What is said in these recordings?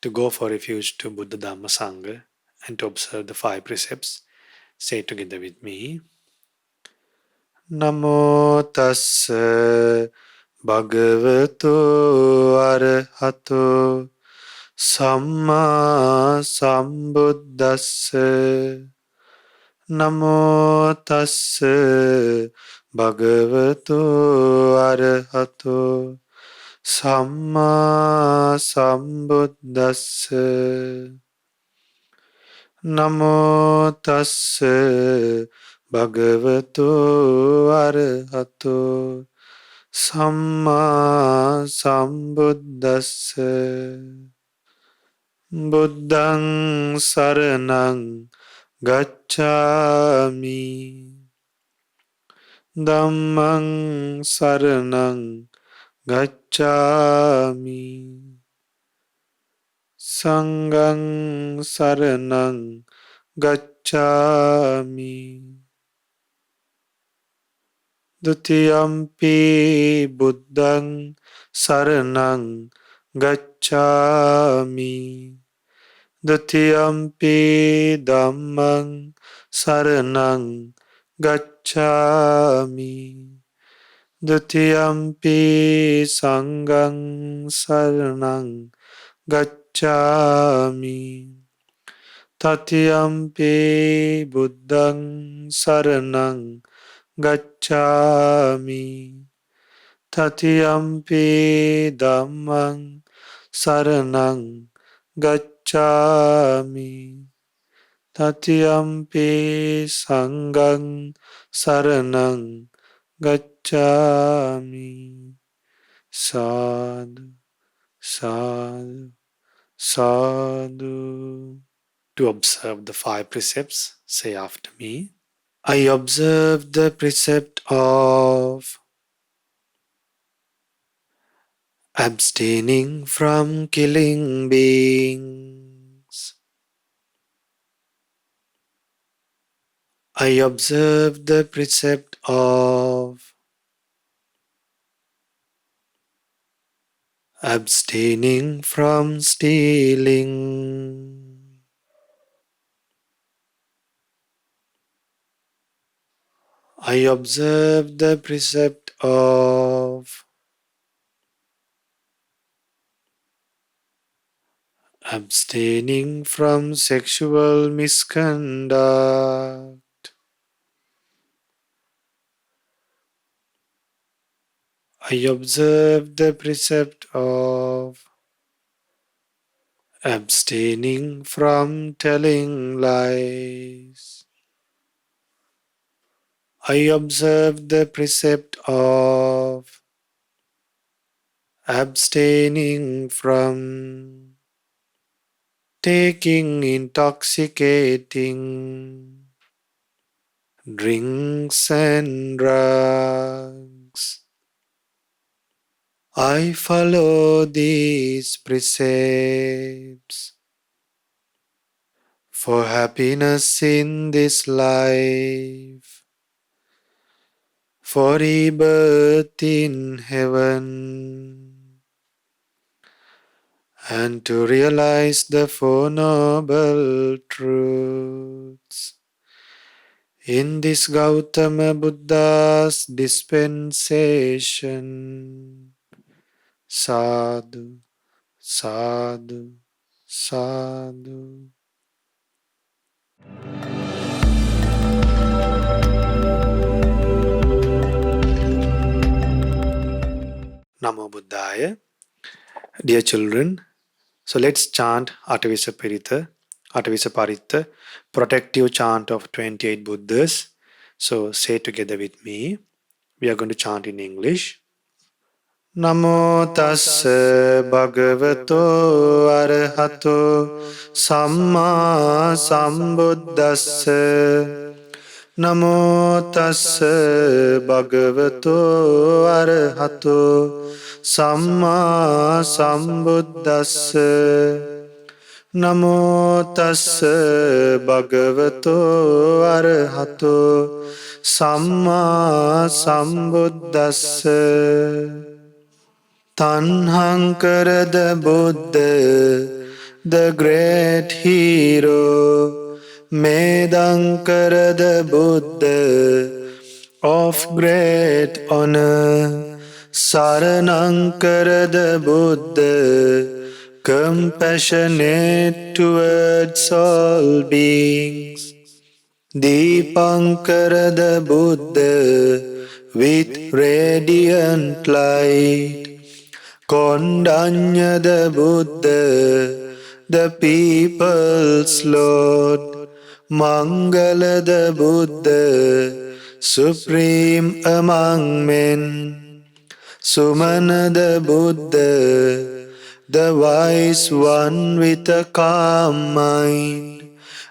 to go for refuge to Buddha Dhamma Sangha and to observe the 5 precepts. Say together with me. Namo tassa bhagavato arahato samma sambuddhassa. Namo tassa bhagavato arahato samma sambuddhassa. Namo tassa bhagavato arahato samma sambuddhassa. Buddhang saranang gacchami. Dhammang saranang gacchami. Sanghang saranang gacchami. Dutiyampi buddhang saranang gacchami. Dutiyampi dhammang saranang gacchami. Dutiyampi sanghang saranang gacchami. Tatiyampi buddhang saranang gacchami. Tatiyampi dhammang saranang gacchami. Tatiyampi sanghang saranang gacchami. Sadhu, sadhu, sadhu. To observe the 5 precepts, say after me. I observe the precept of abstaining from killing beings. I observe the precept of abstaining from stealing. I observe the precept of abstaining from sexual misconduct. I observe the precept of abstaining from telling lies. I observe the precept of abstaining from taking intoxicating drinks and drugs. I follow these precepts for happiness in this life, for rebirth in heaven, and to realize the Four Noble Truths in this Gautama Buddha's dispensation. Sadhu, sadhu, sadhu. Namo Buddhaya. Dear children, so let's chant Atavisa Paritta, protective chant of 28 Buddhas. So say together with me. We are going to chant in English. Namo tassa bhagavato arahato samma sambuddhassa. Namo tassa bhagavato arahato samma sambuddhassa. Namo tassa bhagavato arahato samma sambuddhassa. Tanhankara buddha the great hero, Medankara the Buddha, of great honor, Saranankara the Buddha, compassionate towards all beings, Deepankara the Buddha, with radiant light, Kondanya the Buddha, the people's Lord, Mangala the Buddha, supreme among men, Sumana the Buddha, the wise one with a calm mind,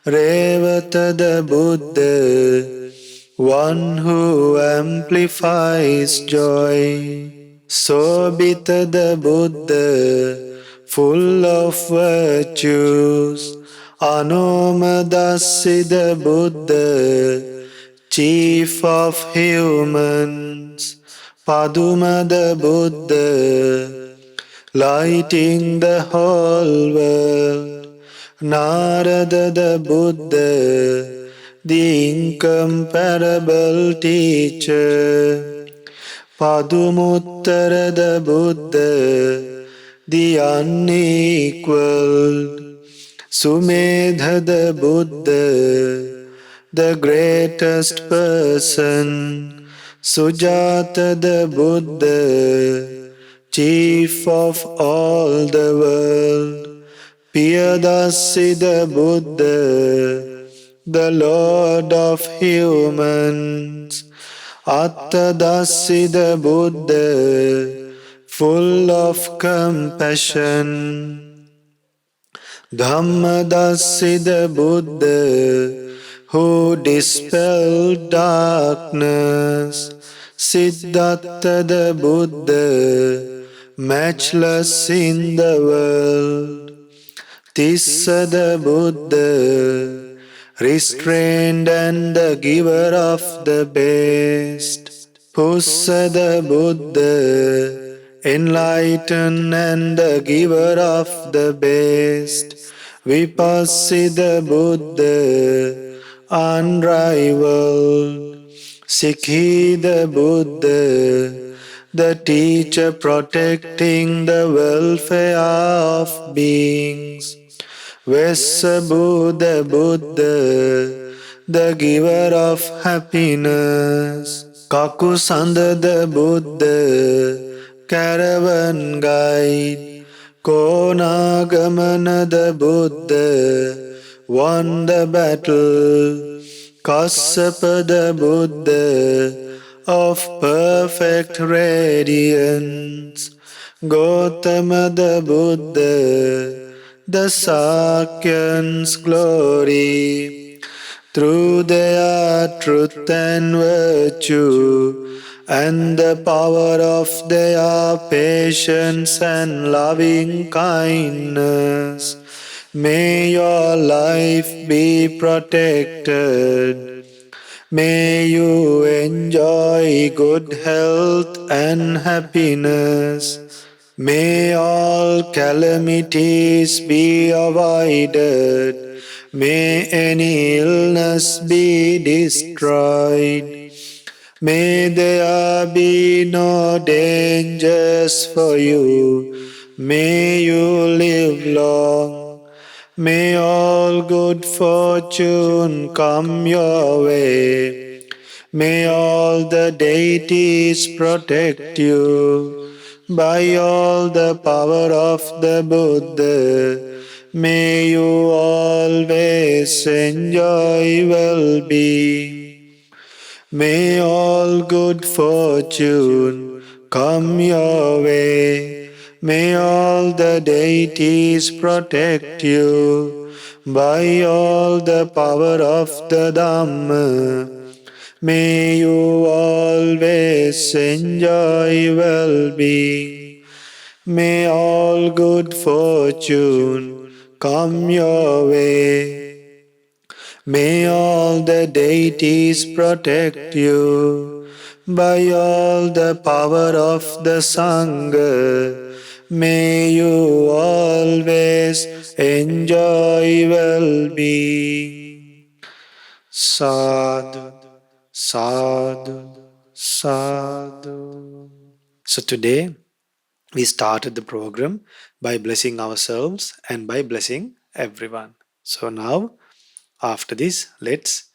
Revata the Buddha, one who amplifies joy, Sobhita the Buddha, full of virtues, Anomadasi the Buddha, chief of humans, Paduma the Buddha, lighting the whole world, Narada the Buddha, the incomparable teacher, Padumuttara the Buddha, the unequaled, Sumedha the Buddha, the greatest person, Sujata the Buddha, chief of all the world, Piyadasi the Buddha, the Lord of humans, Attadasi the Buddha, full of compassion, Dhammadasi the Buddha, who dispelled darkness, Siddhartha the Buddha, matchless in the world, Tissa the Buddha, restrained and the giver of the best, Pussa the Buddha, enlightened and the giver of the best, Vipassi the Buddha, unrivaled, Sikhi the Buddha, the teacher protecting the welfare of beings, Vesabu the Buddha, the giver of happiness, Kakusanda the Buddha, caravan guide, Konagamana the Buddha, won the battle, Kassapa the Buddha, of perfect radiance, Gautama the Buddha, the Sakyans' glory, through their truth and virtue, and the power of their patience and loving kindness. May your life be protected. May you enjoy good health and happiness. May all calamities be avoided. May any illness be destroyed. May there be no dangers for you. May you live long. May all good fortune come your way. May all the deities protect you. By all the power of the Buddha, may you always enjoy well-being. May all good fortune come your way. May all the deities protect you. By all the power of the Dhamma, may you always enjoy well-being. May all good fortune come your way. May all the deities protect you. By all the power of the Sangha, may you always enjoy well-being. Sadhu, sadhu, sadhu. So today we started the program by blessing ourselves and by blessing everyone. So now, after this, let's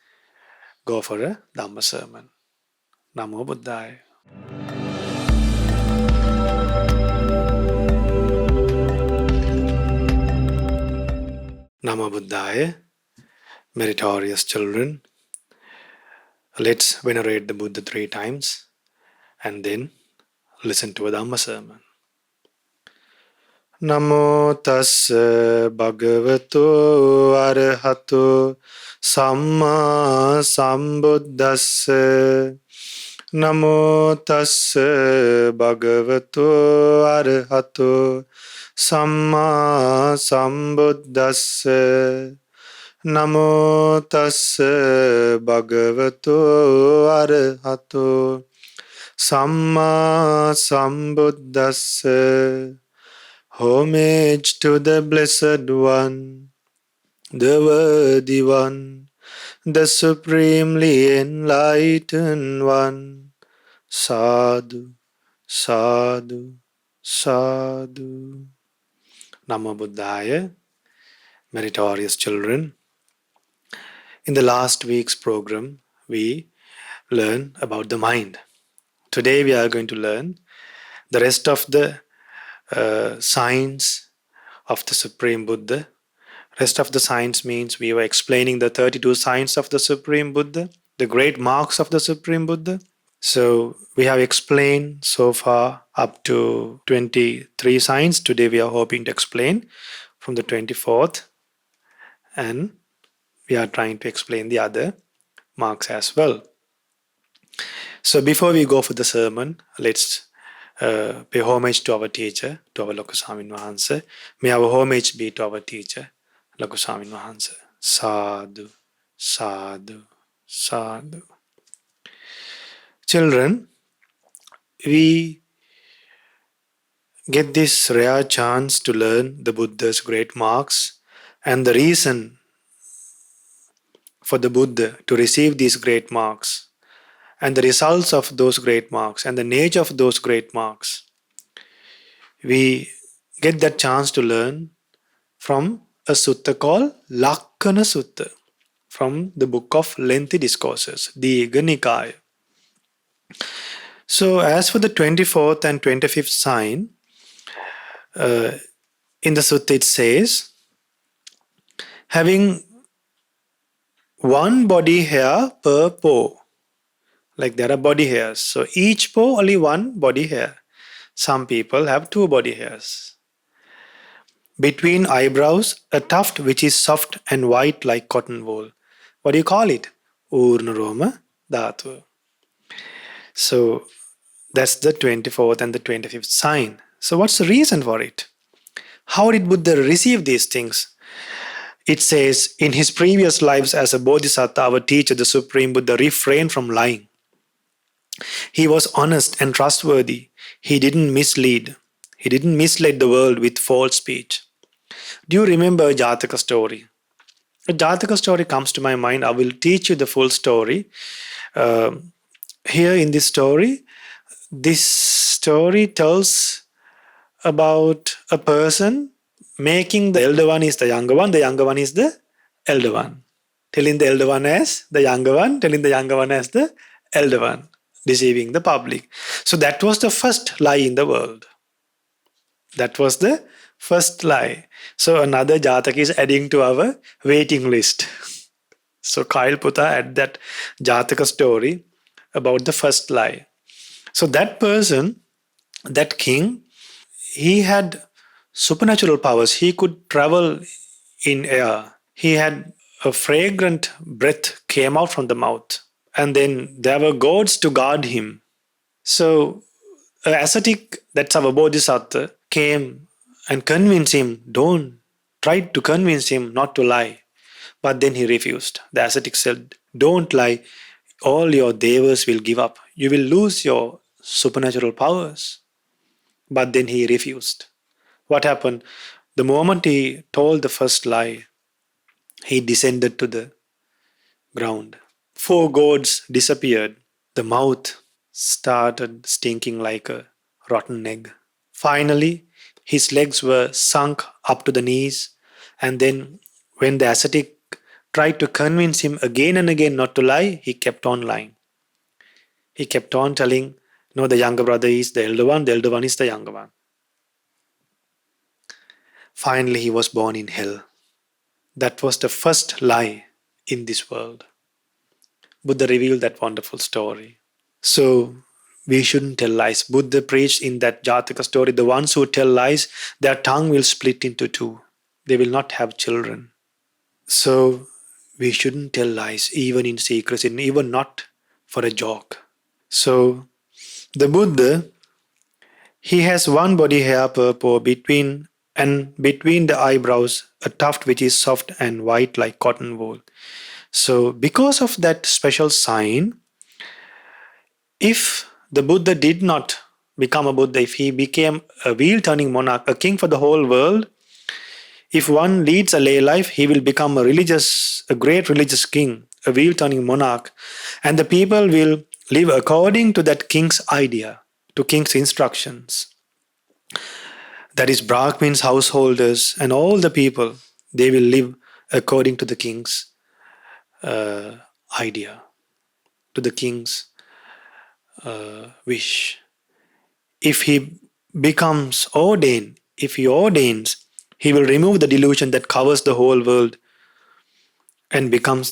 go for a Dhamma sermon. Namo Buddhaya. Namo Buddhaya, meritorious children. Let's venerate the Buddha 3 times and then listen to a Dhamma sermon. Namo tassa bhagavato arahato samma sambuddhassa. Namo tassa bhagavato arahato samma sambuddhassa. Namo tassa bhagavato arahato samma sambuddhassa. Homage to the Blessed One, the Worthy One, the Supremely Enlightened One. Sadhu, sadhu, sadhu. Namo Buddhaya, meritorious children. In the last week's program, we learned about the mind. Today we are going to learn the rest of the signs of the Supreme Buddha. Rest of the signs means we were explaining the 32 signs of the Supreme Buddha, the great marks of the Supreme Buddha. So we have explained so far up to 23 signs. Today we are hoping to explain from the 24th, and we are trying to explain the other marks as well. So before we go for the sermon, let's pay homage to our teacher, to our Loka Swamin Wahanse. May our homage be to our teacher, Loka Swamin Wahanse. Sadhu, sadhu, sadhu. Children, we get this rare chance to learn the Buddha's great marks, and the reason for the Buddha to receive these great marks, and the results of those great marks, and the nature of those great marks. We get that chance to learn from a sutta called Lakkana Sutta, from the book of lengthy discourses, Digha Nikaya. So as for the 24th and 25th sign, in the sutta it says, having one body hair per paw. Like there are body hairs. So each paw only one body hair. Some people have 2 body hairs. Between eyebrows, a tuft which is soft and white like cotton wool. What do you call it? Urnaroma Dhatu. So that's the 24th and the 25th sign. So what's the reason for it? How did Buddha receive these things? It says, in his previous lives as a Bodhisattva, our teacher, the Supreme Buddha, refrained from lying. He was honest and trustworthy. He didn't mislead. He didn't mislead the world with false speech. Do you remember a Jataka story? A Jataka story comes to my mind. I will teach you the full story. Here in this story tells about a person making the elder one is the younger one is the elder one. Telling the elder one as the younger one, telling the younger one as the elder one. Deceiving the public. So that was the first lie in the world. That was the first lie. So another Jataka is adding to our waiting list. So Kyle Putta add that Jataka story about the first lie. So that person, that king, he had supernatural powers. He could travel in air. He had a fragrant breath came out from the mouth. And then there were gods to guard him. So an ascetic, that's our Bodhisattva, came and convinced him, tried to convince him not to lie. But then he refused. The ascetic said, don't lie. All your devas will give up. You will lose your supernatural powers. But then he refused. What happened? The moment he told the first lie, he descended to the ground. 4 gourds disappeared. The mouth started stinking like a rotten egg. Finally, his legs were sunk up to the knees, and then, when the ascetic tried to convince him again and again not to lie, he kept on lying. He kept on telling, no, the younger brother is the elder one is the younger one. Finally, he was born in hell. That was the first lie in this world. Buddha revealed that wonderful story. So, we shouldn't tell lies. Buddha preached in that Jataka story, the ones who tell lies, their tongue will split into two. They will not have children. So, we shouldn't tell lies, even in secrecy, even not for a joke. So, the Buddha, he has one body hair purple between the eyebrows, a tuft which is soft and white like cotton wool. So, because of that special sign, if the Buddha did not become a Buddha, if he became a wheel-turning monarch, a king for the whole world, if one leads a lay life, he will become a great religious king, a wheel-turning monarch, and the people will live according to that king's idea, to king's instructions. That is, Brahmins, householders, and all the people, they will live according to the king's idea, to the king's wish. If he becomes ordained, if he ordains, he will remove the delusion that covers the whole world and become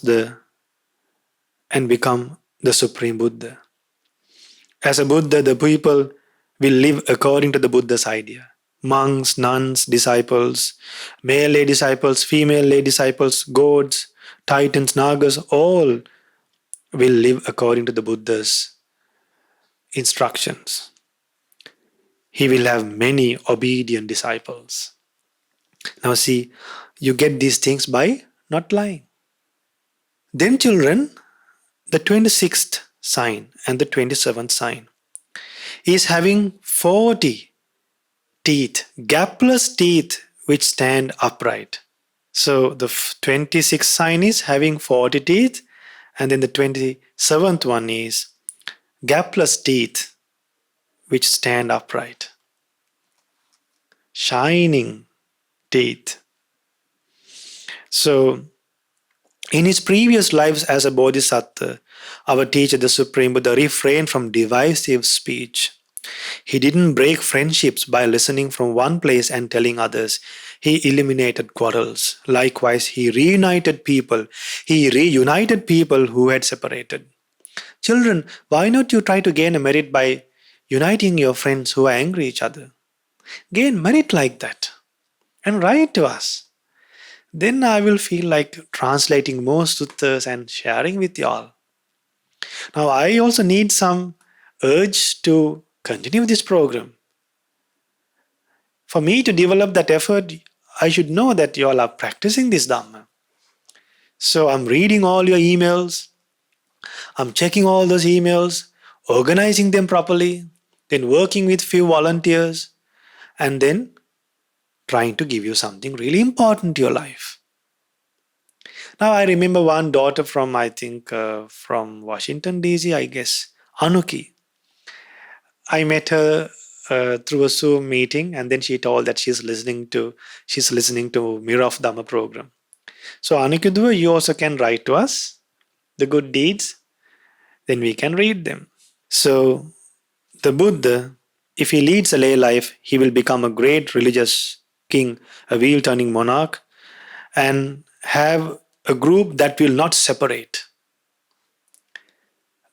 the Supreme Buddha. As a Buddha, the people will live according to the Buddha's idea. Monks, nuns, disciples, male lay disciples, female lay disciples, gods, titans, nagas, all will live according to the Buddha's instructions. He will have many obedient disciples. Now see, you get these things by not lying. Then children, the 26th sign and the 27th sign is having 40 teeth, gapless teeth which stand upright. So the 26th sign is having 40 teeth, and then the 27th one is gapless teeth which stand upright. Shining teeth. So, in his previous lives as a bodhisattva, our teacher, the Supreme Buddha, refrained from divisive speech. He didn't break friendships by listening from one place and telling others. He eliminated quarrels. Likewise, he reunited people. He reunited people who had separated. Children, why not you try to gain a merit by uniting your friends who are angry at each other? Gain merit like that and write to us. Then I will feel like translating more suttas and sharing with you all. Now I also need some urge to continue this program. For me to develop that effort, I should know that you all are practicing this Dhamma. So I'm reading all your emails. I'm checking all those emails, organizing them properly, then working with few volunteers, and then trying to give you something really important to your life. Now I remember one daughter from, from Washington DC, I guess, Anuki. I met her through a Zoom meeting, and then she told that she's listening to Mirror of Dhamma program. So Anuki, you also can write to us the good deeds, then we can read them. So the Buddha, if he leads a lay life, he will become a great religious king, a wheel-turning monarch, and have a group that will not separate.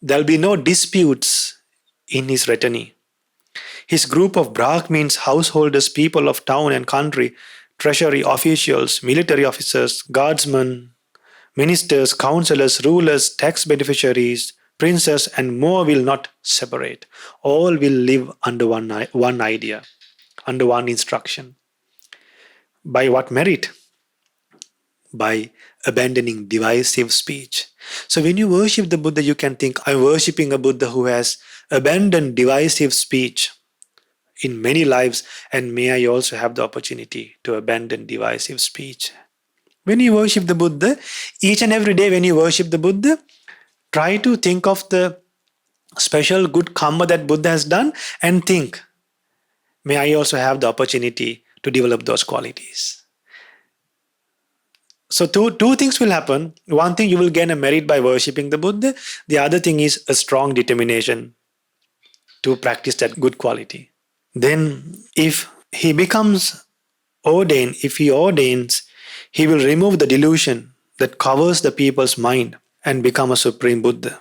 There will be no disputes in his retinue. His group of Brahmins, householders, people of town and country, treasury officials, military officers, guardsmen, ministers, counselors, rulers, tax beneficiaries, princes, and more will not separate. All will live under one idea, under one instruction. By what merit? By abandoning divisive speech. So when you worship the Buddha, you can think, I'm worshipping a Buddha who has abandoned divisive speech. in many lives, and may I also have the opportunity to abandon divisive speech. When you worship the Buddha, each and every day when you worship the Buddha, try to think of the special good karma that Buddha has done and think, may I also have the opportunity to develop those qualities. So two things will happen. One thing, you will gain a merit by worshipping the Buddha. The other thing is a strong determination to practice that good quality. Then if he becomes ordained, if he ordains, he will remove the delusion that covers the people's mind and become a supreme Buddha.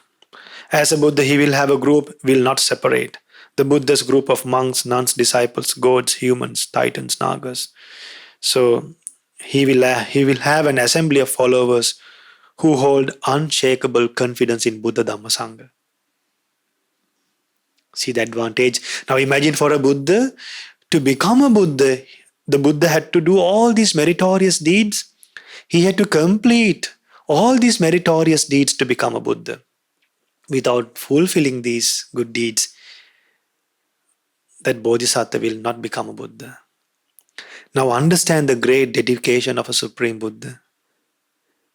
As a Buddha, he will have a group, will not separate. The Buddha's group of monks, nuns, disciples, gods, humans, titans, nagas. So he will have an assembly of followers who hold unshakable confidence in Buddha Dhamma Sangha. See the advantage. Now imagine for a Buddha to become a Buddha, the Buddha had to do all these meritorious deeds. He had to complete all these meritorious deeds to become a Buddha. Without fulfilling these good deeds, that Bodhisattva will not become a Buddha. Now understand the great dedication of a Supreme Buddha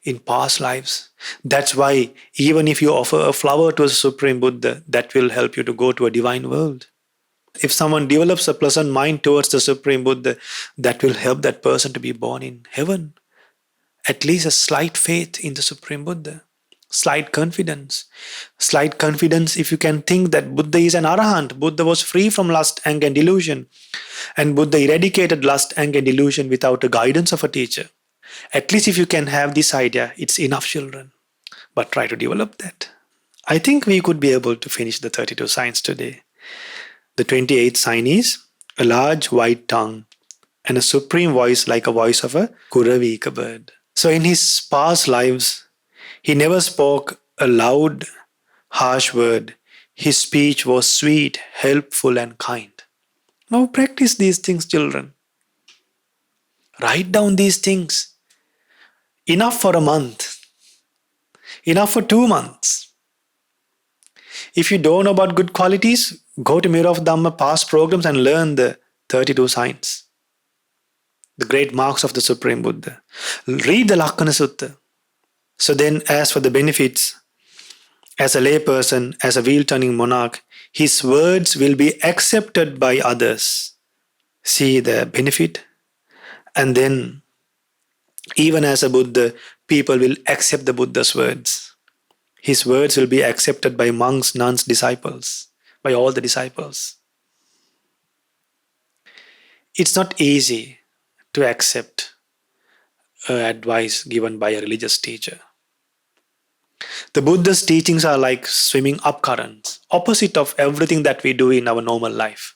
in past lives. That's why even if you offer a flower to a Supreme Buddha, that will help you to go to a divine world. If someone develops a pleasant mind towards the Supreme Buddha, that will help that person to be born in heaven. At least a slight faith in the Supreme Buddha. Slight confidence. Slight confidence if you can think that Buddha is an arahant. Buddha was free from lust, anger and delusion. And Buddha eradicated lust, anger and delusion without the guidance of a teacher. At least if you can have this idea, it's enough, children. But try to develop that. I think we could be able to finish the 32 signs today. The 28th sign is a large white tongue and a supreme voice like a voice of a Kuravika bird. So in his past lives, he never spoke a loud, harsh word. His speech was sweet, helpful and kind. Now practice these things, children. Write down these things. Enough for a month. Enough for 2 months. If you don't know about good qualities, go to Mirror of Dhamma past programs and learn the 32 signs. The great marks of the Supreme Buddha. Read the Lakkhana Sutta. So then, as for the benefits, as a layperson, as a wheel-turning monarch, his words will be accepted by others. See the benefit. And then, even as a Buddha, people will accept the Buddha's words. His words will be accepted by monks, nuns, disciples, by all the disciples. It's not easy to accept advice given by a religious teacher. The Buddha's teachings are like swimming up currents, opposite of everything that we do in our normal life.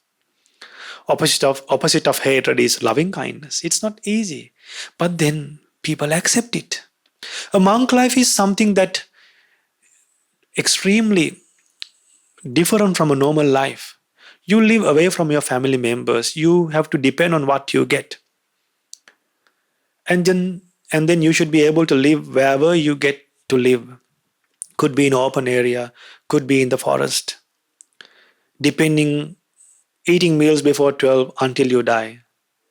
Opposite of hatred is loving kindness. It's not easy, but then people accept it. A monk life is something that extremely different from a normal life. You live away from your family members. You have to depend on what you get. And then you should be able to live wherever you get to live. Could be in an open area, could be in the forest. Eating meals before 12 until you die.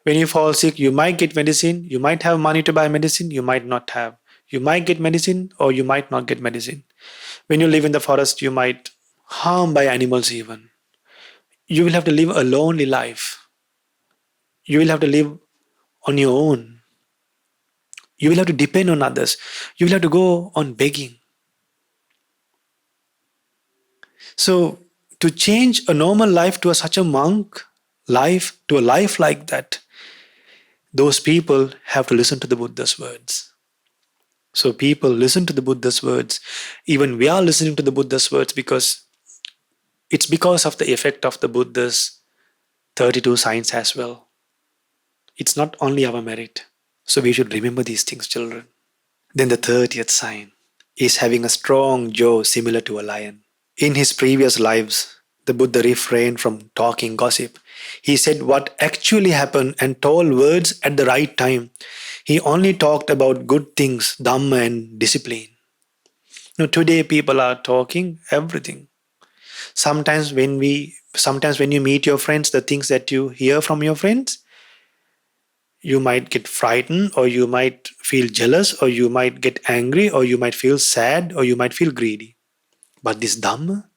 When you fall sick, you might get medicine. You might have money to buy medicine. You might not have. You might get medicine or you might not get medicine. When you live in the forest, you might harm by animals even. You will have to live a lonely life. You will have to live on your own. You will have to depend on others. You will have to go on begging. So, to change a normal life to such a monk life, to a life like that, those people have to listen to the Buddha's words. So people listen to the Buddha's words. Even we are listening to the Buddha's words because it's because of the effect of the Buddha's 32 signs as well. It's not only our merit. So we should remember these things, children. Then the 30th sign is having a strong jaw similar to a lion. In his previous lives, the Buddha refrained from talking gossip. He said what actually happened and told words at the right time. He only talked about good things, Dhamma and discipline. Now today people are talking everything. Sometimes when you meet your friends, the things that you hear from your friends, you might get frightened, or you might feel jealous, or you might get angry, or you might feel sad, or you might feel greedy. But this Dhamma,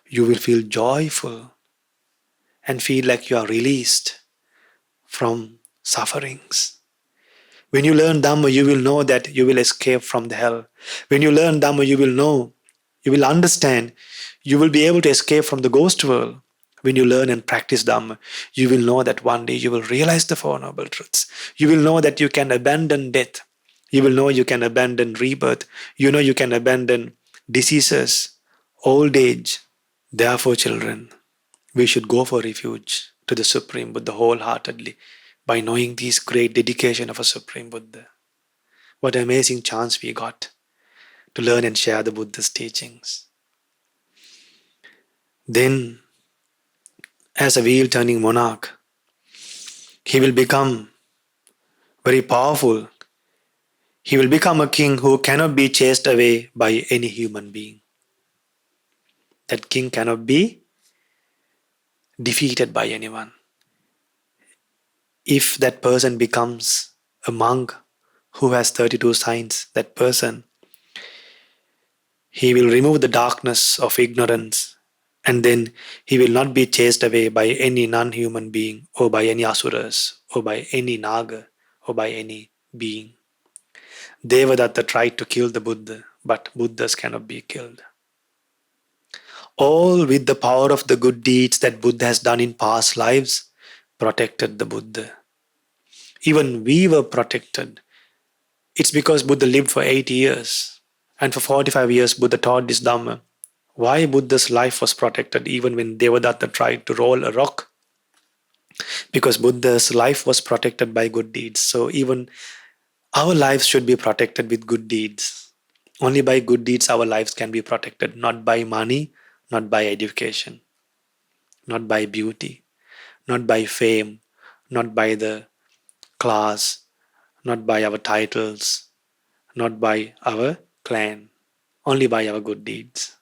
you will feel joyful and feel like you are released from sufferings. When you learn Dhamma, you will know that you will escape from the hell. When you learn Dhamma, you will know, you will understand, you will be able to escape from the ghost world. When you learn and practice Dhamma, you will know that one day you will realize the Four Noble Truths. You will know that you can abandon death. You will know you can abandon rebirth. You know you can abandon diseases, old age. Therefore, children, we should go for refuge to the Supreme Buddha wholeheartedly by knowing this great dedication of a Supreme Buddha. What an amazing chance we got to learn and share the Buddha's teachings. Then, as a wheel turning monarch, he will become very powerful. He will become a king who cannot be chased away by any human being. That king cannot be defeated by anyone. If that person becomes a monk who has 32 signs, that person, he will remove the darkness of ignorance, and then he will not be chased away by any non-human being, or by any asuras, or by any naga, or by any being. Devadatta tried to kill the Buddha, but Buddhas cannot be killed. All with the power of the good deeds that Buddha has done in past lives protected the Buddha. Even we were protected. It's because Buddha lived for 80 years. And for 45 years, Buddha taught this Dhamma. Why Buddha's life was protected even when Devadatta tried to roll a rock? Because Buddha's life was protected by good deeds. So even our lives should be protected with good deeds. Only by good deeds our lives can be protected, not by money, not by education, not by beauty, not by fame, not by the class, not by our titles, not by our clan, only by our good deeds.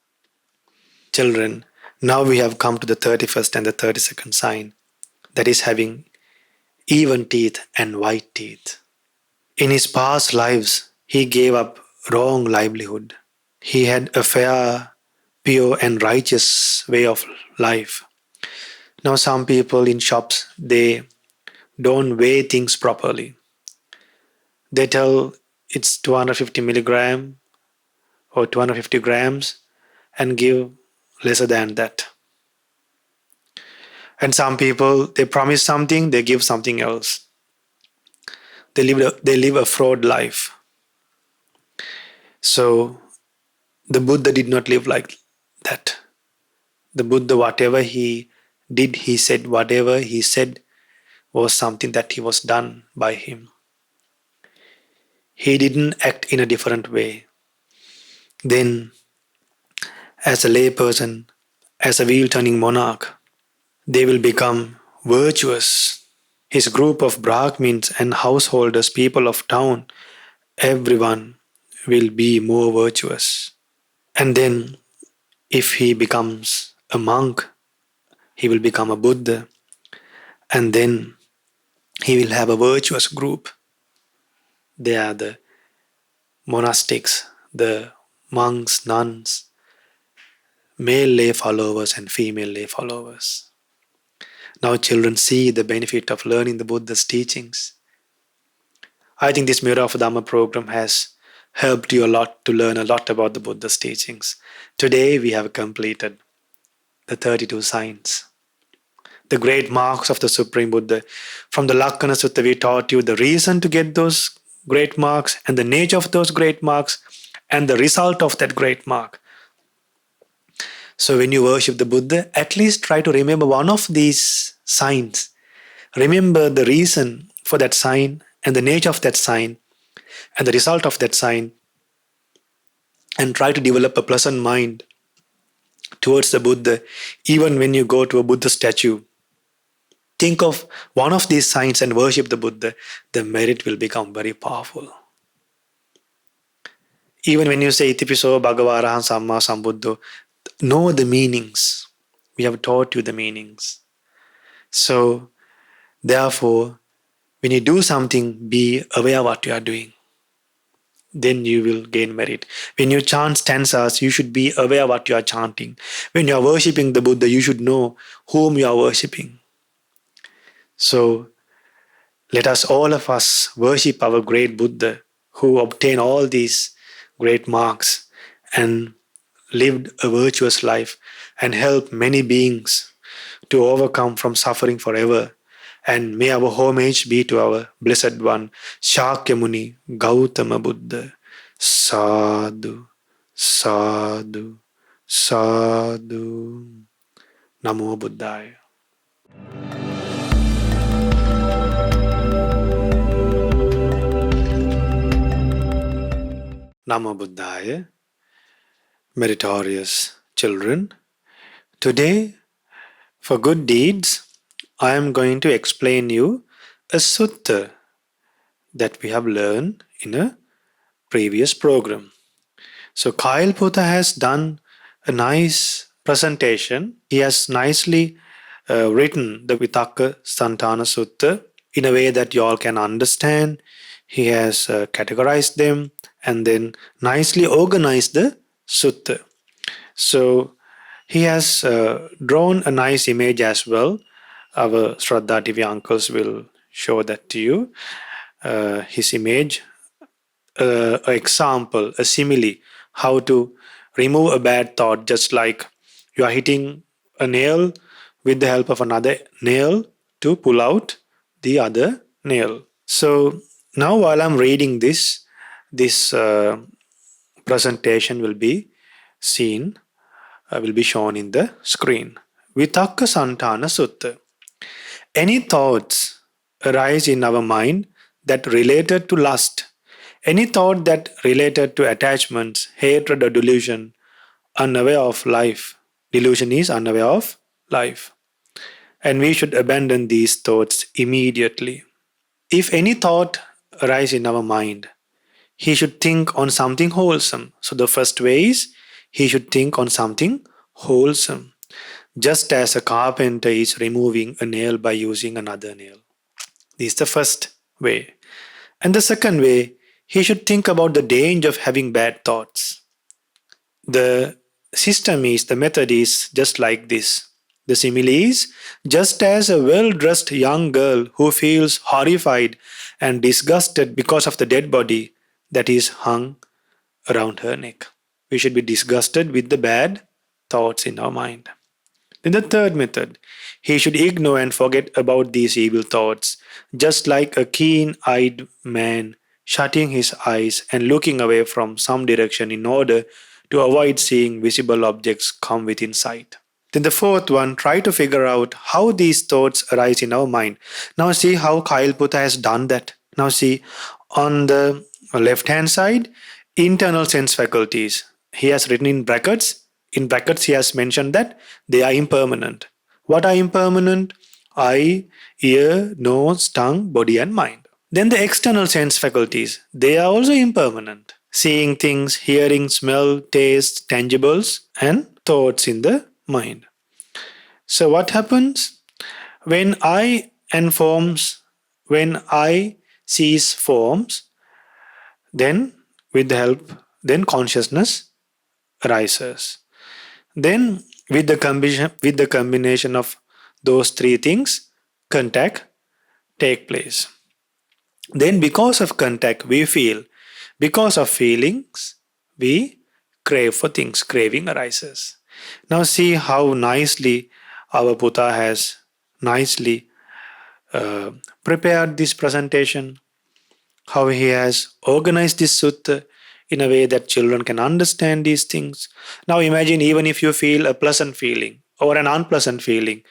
Children, now we have come to the 31st and the 32nd sign, that is having even teeth and white teeth. In his past lives, he gave up wrong livelihood. He had a fair, pure and righteous way of life. Now some people in shops, they don't weigh things properly. They tell it's 250 milligram or 250 grams and give lesser than that. And some people, they promise something, they give something else. They live a fraud life. So the Buddha did not live like that. The Buddha, whatever he did, he said, whatever he said was something that he was done by him. He didn't act in a different way. Then, as a layperson, as a wheel-turning monarch, they will become virtuous. His group of Brahmins and householders, people of town, everyone will be more virtuous. And then, if he becomes a monk, he will become a Buddha. And then, he will have a virtuous group. They are the monastics, the monks, nuns, male lay followers and female lay followers. Now children see the benefit of learning the Buddha's teachings. I think this Mirror of Dhamma program has helped you a lot to learn a lot about the Buddha's teachings. Today we have completed the 32 signs, the great marks of the Supreme Buddha. From the Lakkhana Sutta we taught you the reason to get those great marks and the nature of those great marks and the result of that great mark. So when you worship the Buddha, at least try to remember one of these signs. Remember the reason for that sign and the nature of that sign and the result of that sign, and try to develop a pleasant mind towards the Buddha even when you go to a Buddha statue. Think of one of these signs and worship the Buddha. The merit will become very powerful. Even when you say Itipiso Bhagava Arahan Samma Sambuddho, know the meanings. We have taught you the meanings. So, therefore, when you do something, be aware what you are doing. Then you will gain merit. When you chant stanzas, you should be aware what you are chanting. When you are worshipping the Buddha, you should know whom you are worshipping. So, let us all of us worship our great Buddha who obtained all these great marks and lived a virtuous life and helped many beings to overcome from suffering forever. And may our homage be to our blessed one, Shakyamuni Gautama Buddha. Sadhu, sadhu, sadhu. Namo Buddhaya. Namo Buddhaya. Meritorious children. Today, for good deeds, I am going to explain you a sutta that we have learned in a previous program. So Kyle Putha has done a nice presentation. He has nicely written the Vitaka Santana Sutta in a way that you all can understand. He has categorized them and then nicely organized the sutta. So he has drawn a nice image as well. Our Shraddha TV uncles will show that to you. His image, an example, a simile, how to remove a bad thought, just like you are hitting a nail with the help of another nail to pull out the other nail. So now while I'm reading this presentation will be shown in the screen. Vitakka Santana Sutta. Any thoughts arise in our mind that related to lust, any thought that related to attachments, hatred or delusion, unaware of life. Delusion is unaware of life. And we should abandon these thoughts immediately. If any thought arise in our mind, he should think on something wholesome. So the first way is he should think on something wholesome. Just as a carpenter is removing a nail by using another nail. This is the first way. And the second way, he should think about the danger of having bad thoughts. The the method is just like this. The simile is just as a well dressed young girl who feels horrified and disgusted because of the dead body that is hung around her neck. We should be disgusted with the bad thoughts in our mind. Then the third method, he should ignore and forget about these evil thoughts, just like a keen eyed man shutting his eyes and looking away from some direction in order to avoid seeing visible objects come within sight. Then the fourth one, try to figure out how these thoughts arise in our mind. Now see how Kyle Putha has done that. Now see, on the left hand side, internal sense faculties. He has written in brackets. In brackets, he has mentioned that they are impermanent. What are impermanent? Eye, ear, nose, tongue, body, and mind. Then the external sense faculties. They are also impermanent. Seeing things, hearing, smell, taste, tangibles, and thoughts in the mind. So what happens? When when I sees forms, then with the help, then consciousness arises. Then with the combination of those three things, contact take place. Then because of contact we feel. Because of feelings we crave for things. Craving arises. Now see how nicely our Buddha has nicely prepared this presentation, how he has organized this sutta in a way that children can understand these things. Now imagine even if you feel a pleasant feeling or an unpleasant feeling,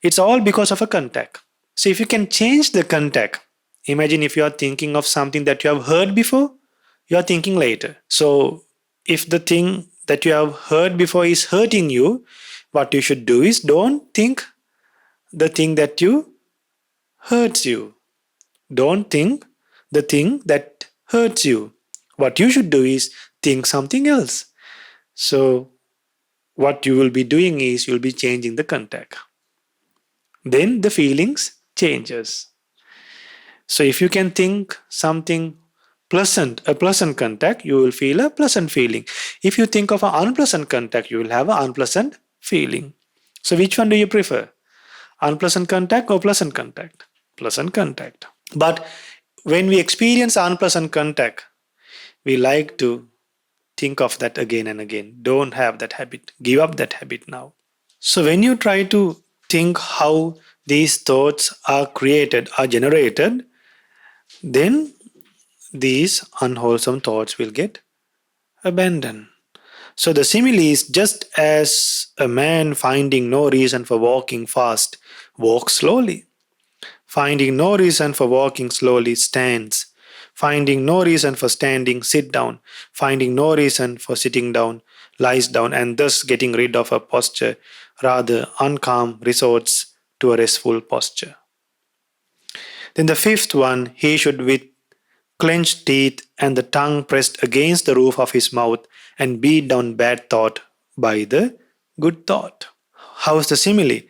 it's all because of a contact. So if you can change the contact, imagine if you are thinking of something that you have heard before, you are thinking later. So if the thing that you have heard before is hurting you, what you should do is don't think the thing that you hurts you. Don't think the thing that hurts you. What you should do is think something else. So what you will be doing is you'll be changing the contact. Then the feelings changes. So if you can think something pleasant, a pleasant contact, you will feel a pleasant feeling. If you think of an unpleasant contact, you will have an unpleasant feeling. So which one do you prefer? Unpleasant contact or pleasant contact? Pleasant contact. But when we experience unpleasant contact, we like to think of that again and again. Don't have that habit. Give up that habit now. So when you try to think how these thoughts are created, are generated, then these unwholesome thoughts will get abandoned. So the simile is just as a man finding no reason for walking fast walks slowly, finding no reason for walking slowly stands, finding no reason for standing sit down, finding no reason for sitting down lies down, and thus getting rid of a posture rather uncalm resorts to a restful posture. Then the fifth one, he should with clenched teeth and the tongue pressed against the roof of his mouth and beat down bad thought by the good thought. How's the simile?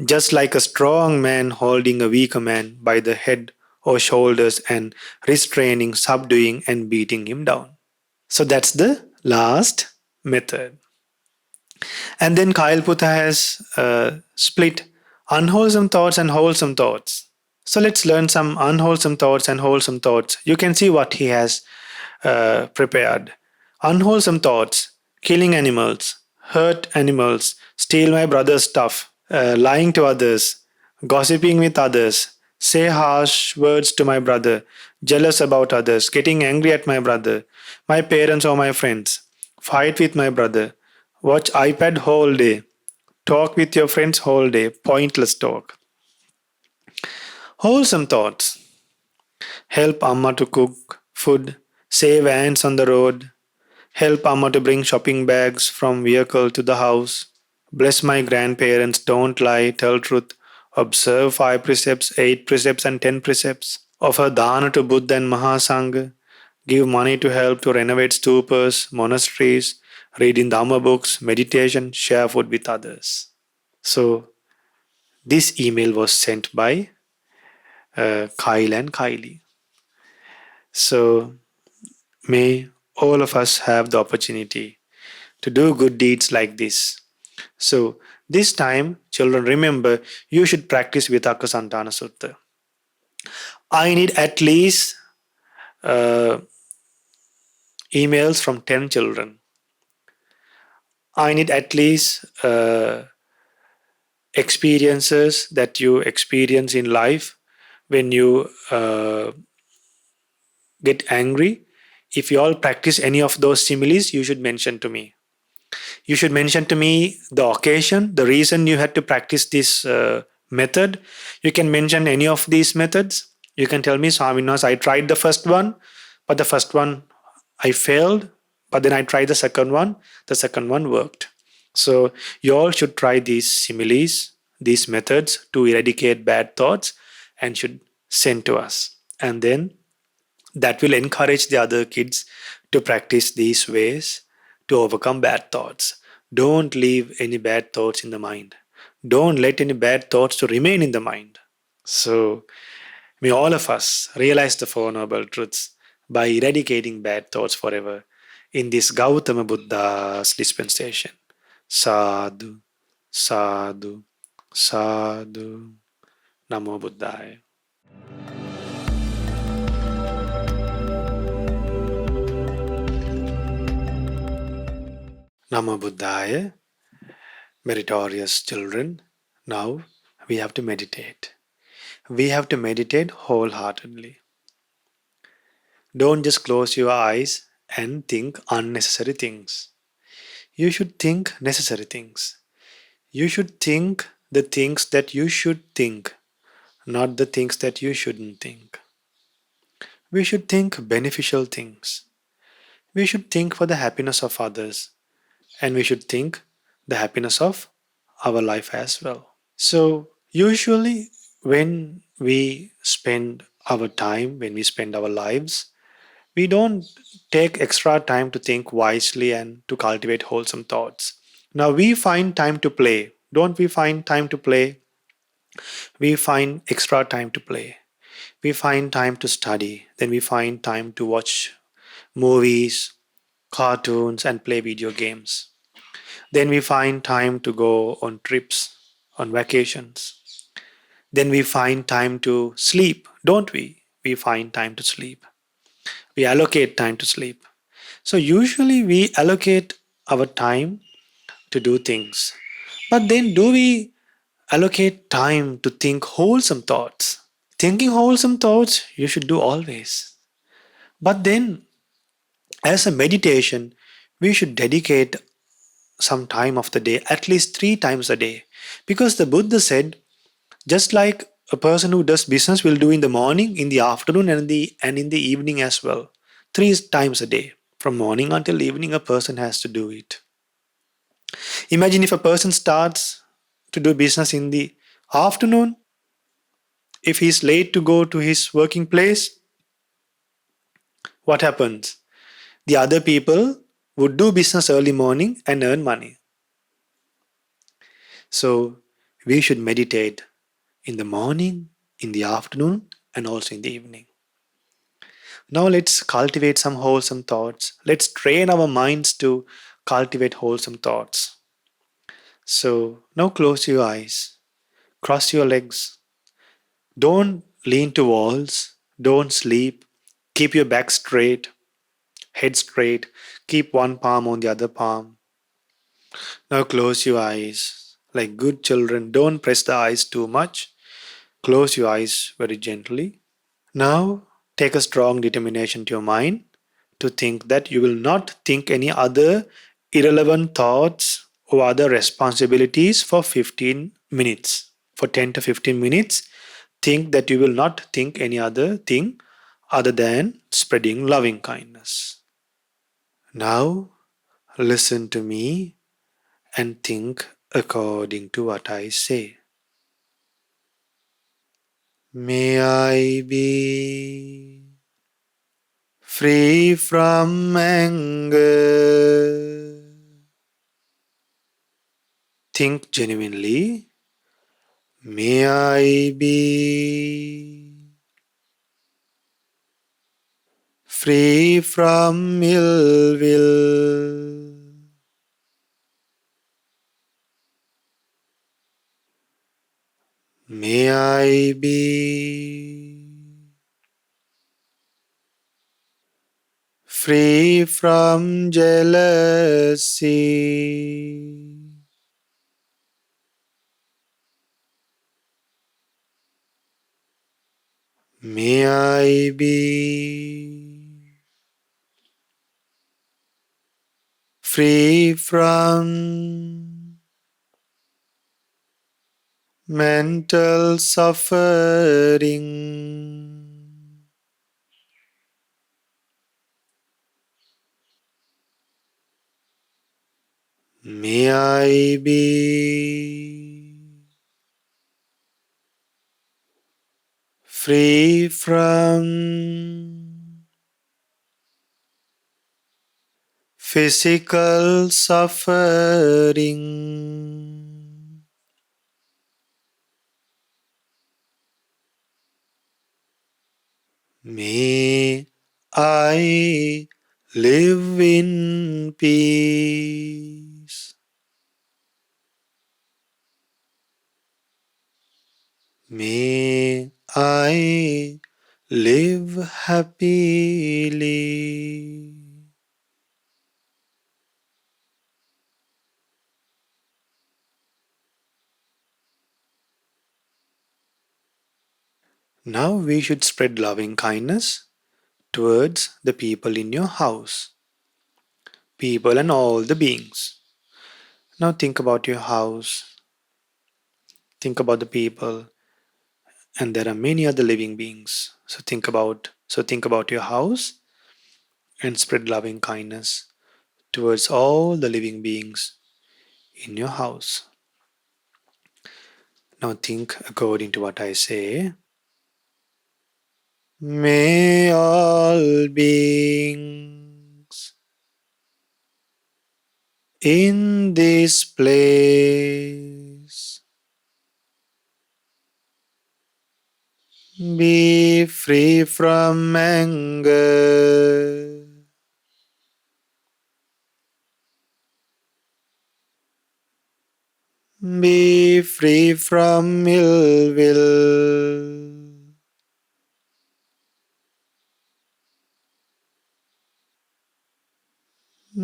Just like a strong man holding a weaker man by the head or shoulders and restraining, subduing, and beating him down. So that's the last method. And then Kyle Putha has split unwholesome thoughts and wholesome thoughts. So let's learn some unwholesome thoughts and wholesome thoughts. You can see what he has prepared. Unwholesome thoughts, killing animals, hurt animals, steal my brother's stuff, lying to others, gossiping with others, say harsh words to my brother, jealous about others, getting angry at my parents or my friends, fight with my brother, watch iPad whole day, talk with your friends whole day, pointless talk. Wholesome thoughts. Help Amma to cook food, save ants on the road, help Amma to bring shopping bags from vehicle to the house, bless my grandparents, don't lie, tell truth, observe 5 precepts, 8 precepts and 10 precepts, offer dana to Buddha and Mahasangha, give money to help to renovate stupas, monasteries, read in Dhamma books, meditation, share food with others. So this email was sent by Kyle and Kylie. So may all of us have the opportunity to do good deeds like this. So this time, children, remember you should practice Vitaka Santana Sutta. I need at least emails from 10 children. I need at least experiences that you experience in life when you get angry. If you all practice any of those similes, you should mention to me. You should mention to me the occasion, the reason you had to practice this method. You can mention any of these methods. You can tell me, Swaminas, I tried the first one, but the first one I failed, but then I tried the second one worked. So you all should try these similes, these methods to eradicate bad thoughts and should send to us. And then that will encourage the other kids to practice these ways to overcome bad thoughts. Don't leave any bad thoughts in the mind. Don't let any bad thoughts to remain in the mind. So may all of us realize the Four Noble Truths by eradicating bad thoughts forever in this Gautama Buddha's dispensation. Sadhu, sadhu, sadhu. Namo Buddhaya. Namo Buddhaya. Meritorious children, now we have to meditate. We have to meditate wholeheartedly. Don't just close your eyes and think unnecessary things. You should think necessary things. You should think the things that you should think, not the things that you shouldn't think. We should think beneficial things. We should think for the happiness of others, and we should think the happiness of our life as well. So, usually, when we spend our time, when we spend our lives, we don't take extra time to think wisely and to cultivate wholesome thoughts. Now we find time to play. Don't we find time to play? We find extra time to play. We find time to study. Then we find time to watch movies, cartoons, and play video games. Then we find time to go on trips, on vacations. Then we find time to sleep, don't we? We find time to sleep. We allocate time to sleep. So usually we allocate our time to do things. But then do we allocate time to think wholesome thoughts? Thinking wholesome thoughts you should do always. But then as a meditation, we should dedicate some time of the day, at least 3 times a day. Because the Buddha said, just like a person who does business will do in the morning, in the afternoon, and in the evening as well. 3 times a day. From morning until evening, a person has to do it. Imagine if a person starts to do business in the afternoon, if he's late to go to his working place, what happens? The other people would do business early morning and earn money. So we should meditate in the morning, in the afternoon, and also in the evening. Now let's cultivate some wholesome thoughts. Let's train our minds to cultivate wholesome thoughts. So now close your eyes, cross your legs. Don't lean to walls, don't sleep. Keep your back straight, head straight. Keep one palm on the other palm. Now close your eyes. Like good children, don't press the eyes too much. Close your eyes very gently. Now take a strong determination to your mind to think that you will not think any other irrelevant thoughts or other responsibilities for 15 minutes. For 10 to 15 minutes, think that you will not think any other thing other than spreading loving kindness. Now listen to me and think according to what I say. May I be free from anger. Think genuinely. May I be free from ill will. May I be free from jealousy. May I be free from mental suffering. May I be free from physical suffering. May I live in peace. May I live happily. Now we should spread loving kindness towards the people in your house, people and all the beings. Now think about your house, think about the people, and there are many other living beings. So think about your house and spread loving kindness towards all the living beings in your house. Now think according to what I say. May all beings in this place. Be free from anger. Be free from ill will.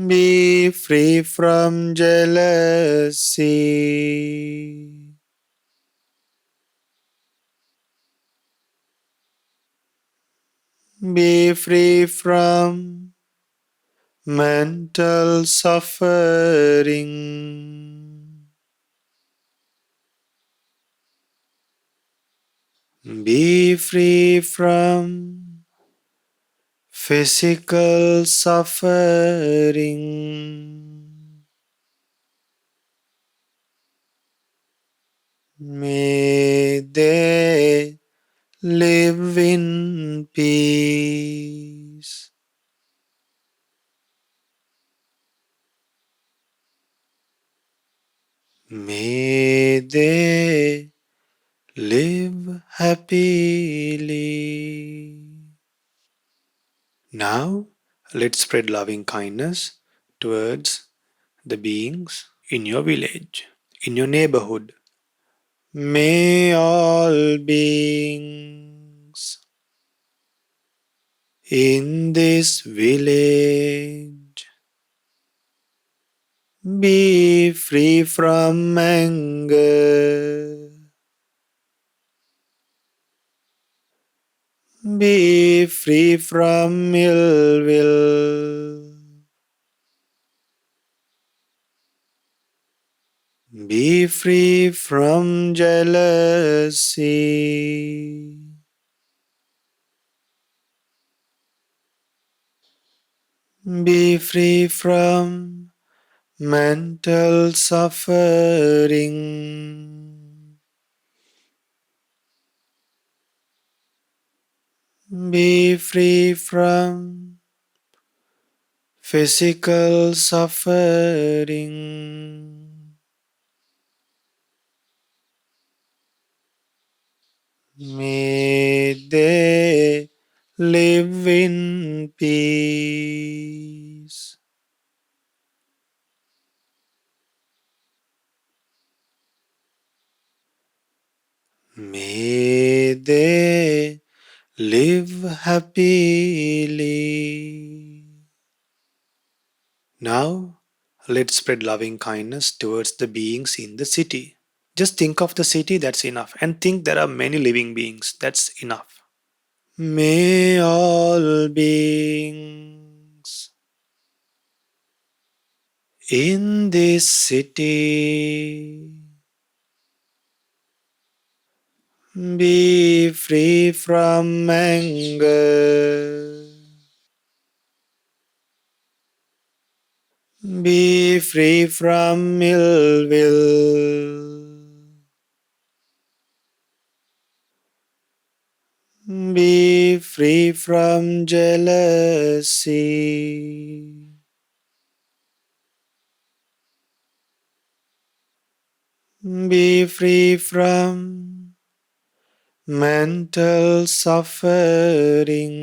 Be free from jealousy. Be free from mental suffering. Be free from physical suffering. May they live in peace. May they live happily. Now, let's spread loving kindness towards the beings in your village, in your neighborhood. May all beings in this village be free from anger. Be free from ill will. Be free from jealousy. Be free from mental suffering. Be free from physical suffering. May they live in peace. May they live happily. Now, let's spread loving kindness towards the beings in the city. Just think of the city, that's enough. And think there are many living beings, that's enough. May all beings in this city be free from anger. Be free from ill will. Be free from jealousy. Be free from mental suffering.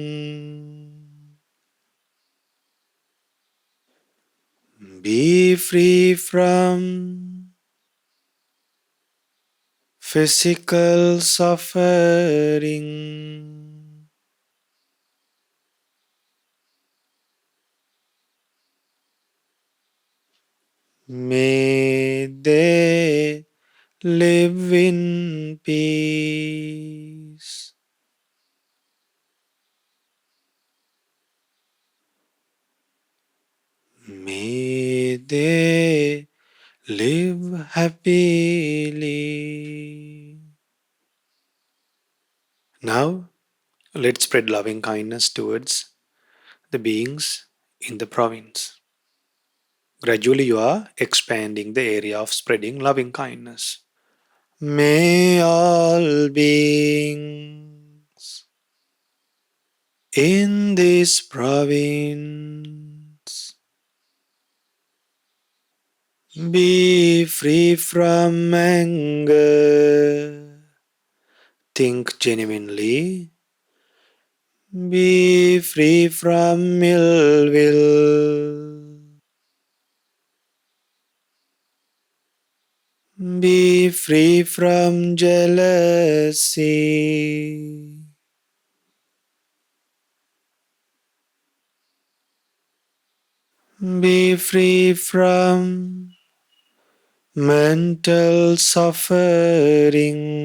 Be free from physical suffering. May they live in peace. May they live happily. Now, let's spread loving kindness towards the beings in the province. Gradually, you are expanding the area of spreading loving kindness. May all beings in this province Be free from anger. Think genuinely. Be free from ill will. Be free from jealousy. Be free from mental suffering.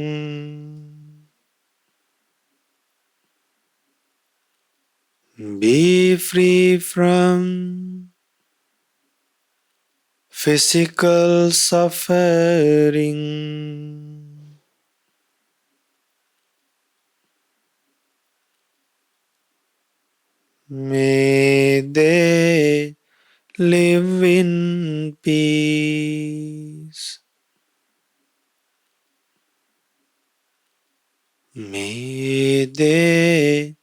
Be free from physical suffering. May they live in peace. May they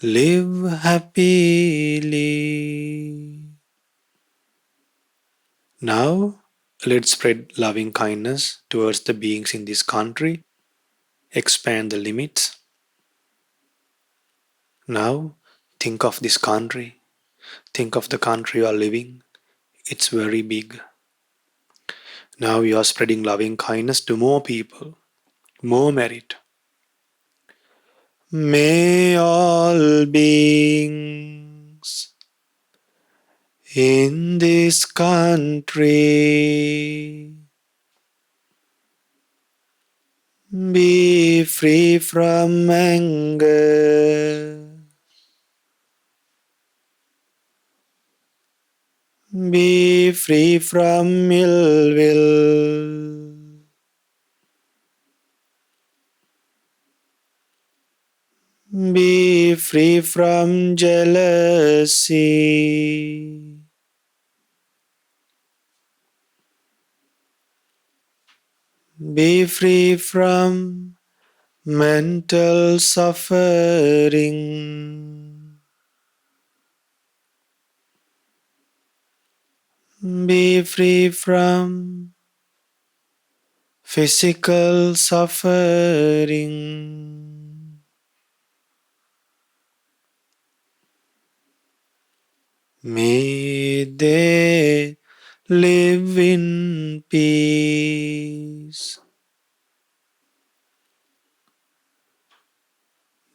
live happily. Now, let's spread loving kindness towards the beings in this country, expand the limits. Now, think of this country. Think of the country you are living. It's very big. Now you are spreading loving kindness to more people, more merit. May all beings in this country be free from anger. Be free from ill will. Be free from jealousy. Be free from mental suffering. Be free from physical suffering. May they live in peace.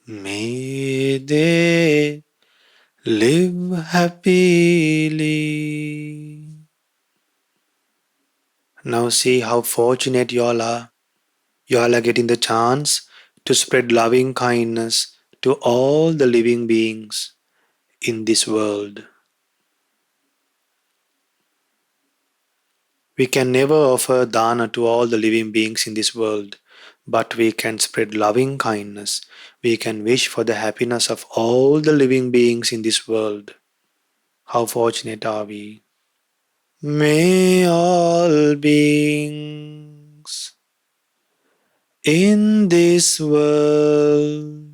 May they live happily. Now see how fortunate you all are. You all are getting the chance to spread loving kindness to all the living beings in this world. We can never offer dana to all the living beings in this world, but we can spread loving kindness. We can wish for the happiness of all the living beings in this world. How fortunate are we? May all beings in this world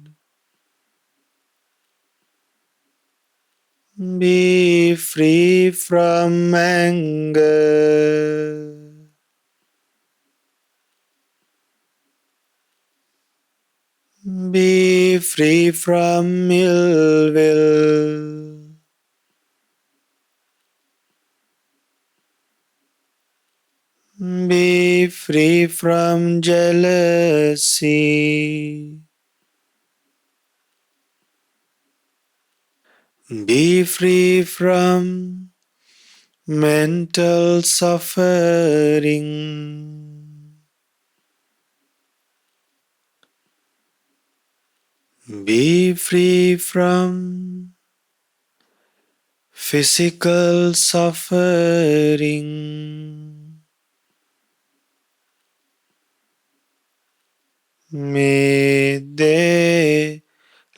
be free from anger. Be free from ill will. Be free from jealousy. Be free from mental suffering. Be free from physical suffering. May they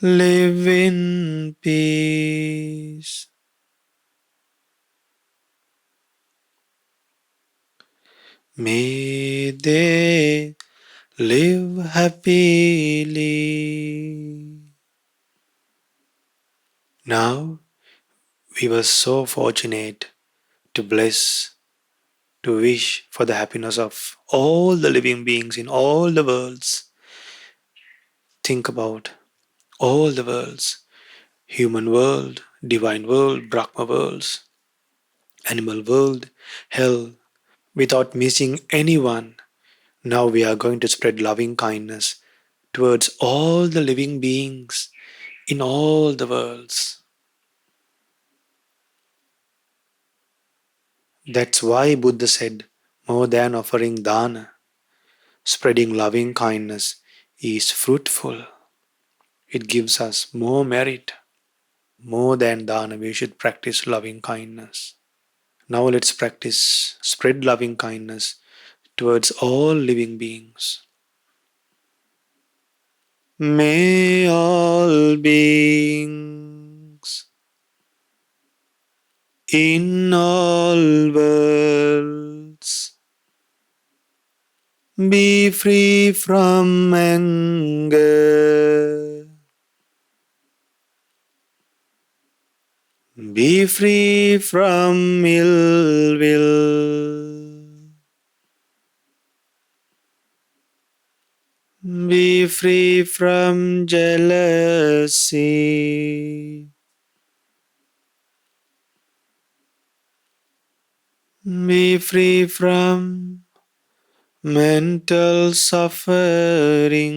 live in peace. May they live happily. Now, we were so fortunate to bless to wish for the happiness of all the living beings in all the worlds. Think about all the worlds: human world, divine world, Brahma worlds, animal world, hell, without missing anyone. Now we are going to spread loving kindness towards all the living beings in all the worlds. That's why Buddha said, more than offering dana, spreading loving kindness is fruitful. It gives us more merit. More than dana, we should practice loving kindness. Now let's practice spread loving kindness towards all living beings. May all beings in all worlds be free from anger, be free from ill will, be free from jealousy, be free from mental suffering,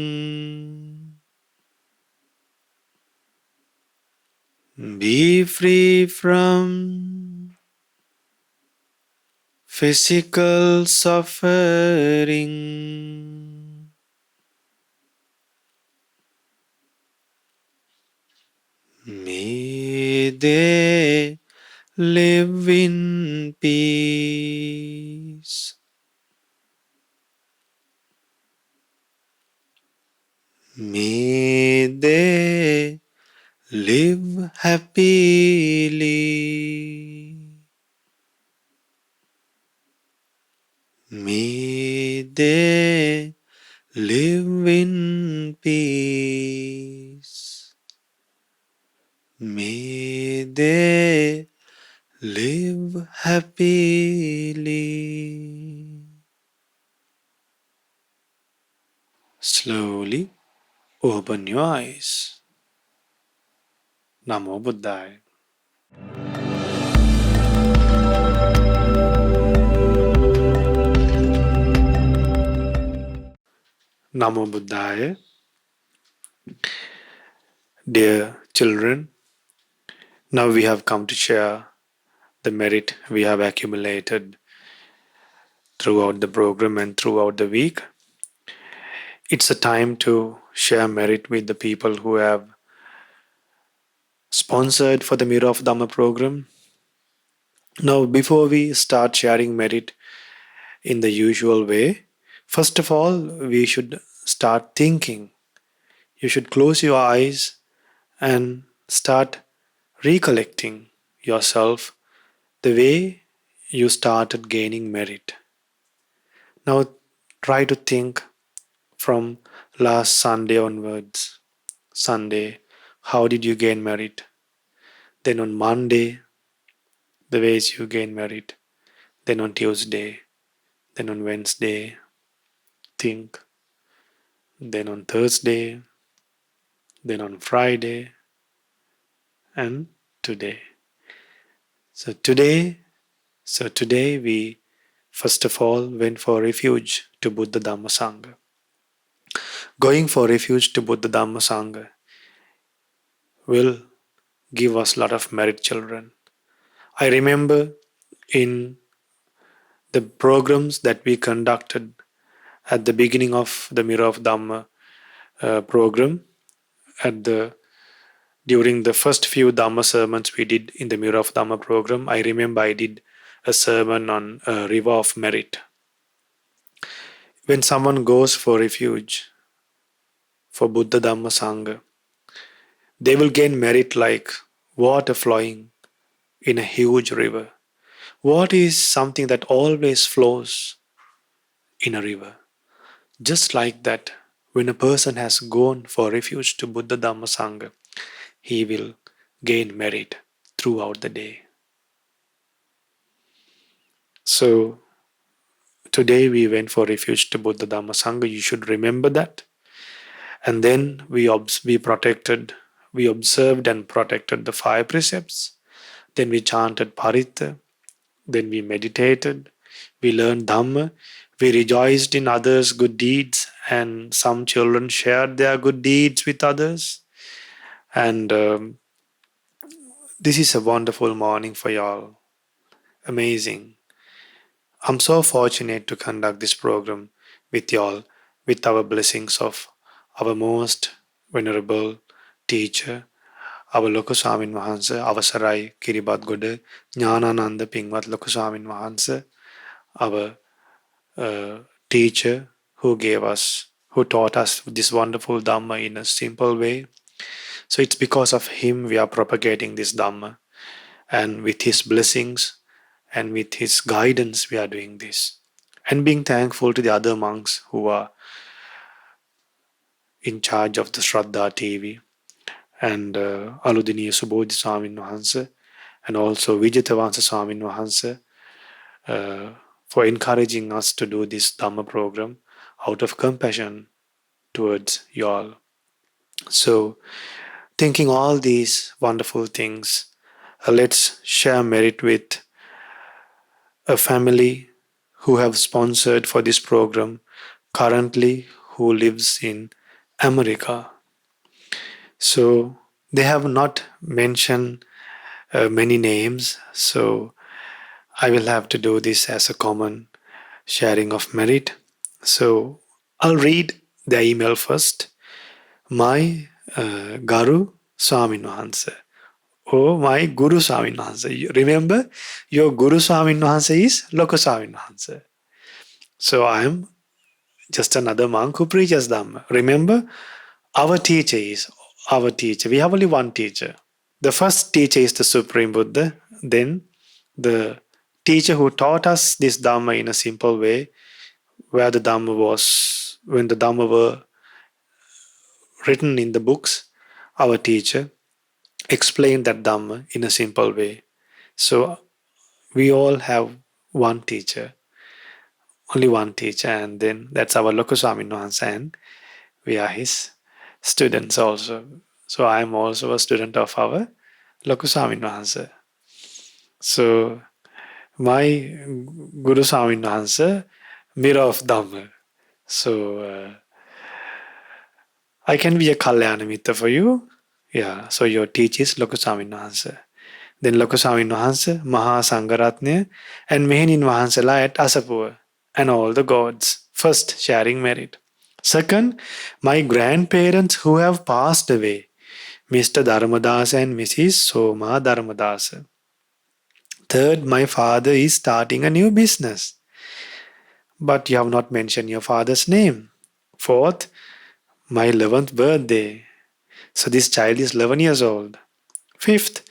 be free from physical suffering. May they live in peace. May they live happily. May they live in peace. May they live happily. Slowly open your eyes. Namo Buddhaya. Namo Buddhaya. Dear children, now we have come to share the merit we have accumulated throughout the program and throughout the week. It's a time to share merit with the people who have sponsored for the Mirror of Dhamma program. Now, before we start sharing merit in the usual way, first of all, we should start thinking. You should close your eyes and start recollecting yourself the way you started gaining merit. Now, try to think from last Sunday onwards. Sunday, how did you gain merit? Then on Monday, the ways you gain merit. Then on Tuesday, then on Wednesday, think. Then on Thursday, then on Friday, and today. So today we first of all went for refuge to Buddha Dhamma Sangha. Going for refuge to Buddha Dhamma Sangha will give us a lot of merit, children. I remember in the programs that we conducted at the beginning of the Mirror of Dhamma program, during the first few Dhamma sermons we did in the Mirror of Dhamma program, I remember I did a sermon on a river of merit. When someone goes for refuge for Buddha Dhamma Sangha, they will gain merit like water flowing in a huge river. What is something that always flows in a river? Just like that, when a person has gone for refuge to Buddha Dhamma Sangha, he will gain merit throughout the day. So, today we went for refuge to Buddha Dhamma Sangha. You should remember that. And then we observed and protected the 5 precepts. Then we chanted Parita. Then we meditated. We learned Dhamma. We rejoiced in others' good deeds, and some children shared their good deeds with others. And this is a wonderful morning for y'all. Amazing. I'm so fortunate to conduct this program with y'all, with our blessings of our most venerable teacher, our Loko Swamin Wahanse, Avasarai Kiribat Gode, Jnanananda Pingwat Loko Swamin Wahanse, our teacher who taught us this wonderful Dhamma in a simple way. So it's because of him we are propagating this Dhamma. And with his blessings and with his guidance, we are doing this. And being thankful to the other monks who are in charge of the Shraddha TV, and Aludiniya Subodhi Swamin Wahanse, and also Vijitavansa Swamin Wahanse, for encouraging us to do this Dhamma program out of compassion towards y'all. So, thinking all these wonderful things, let's share merit with a family who have sponsored for this program currently, who lives in America. So they have not mentioned many names, so I will have to do this as a common sharing of merit. So I'll read the email first. My Garu Swamin Wahanse. Oh, my Guru Swamin Wahanse. Remember, your Guru Swamin Wahanse is Loko Swamin Wahanse. So I am just another monk who preaches Dhamma. Remember, our teacher is our teacher. We have only one teacher. The first teacher is the Supreme Buddha. Then the teacher who taught us this Dhamma in a simple way, when the Dhamma were written in the books, our teacher explained that Dhamma in a simple way. So we all have one teacher, only one teacher, and then that's our Lokaswami Wahanse, and we are his students also. So I am also a student of our Lokaswami Wahanse. So my Guru Swami Wahanse, mirror of Dhamma. So I can be a Kalyana Mitta for you. Yeah, so your teacher is Lokaswami Wahanse. Then Lokaswami Wahanse, Maha Sangaratne, and Mehenin Wahansela at Asapur, and all the gods. First, sharing merit. Second, my grandparents who have passed away, Mr. Dharmadasa and Mrs. Soma Dharmadasa. Third, my father is starting a new business. But you have not mentioned your father's name. Fourth, my 11th birthday. So this child is 11 years old. Fifth,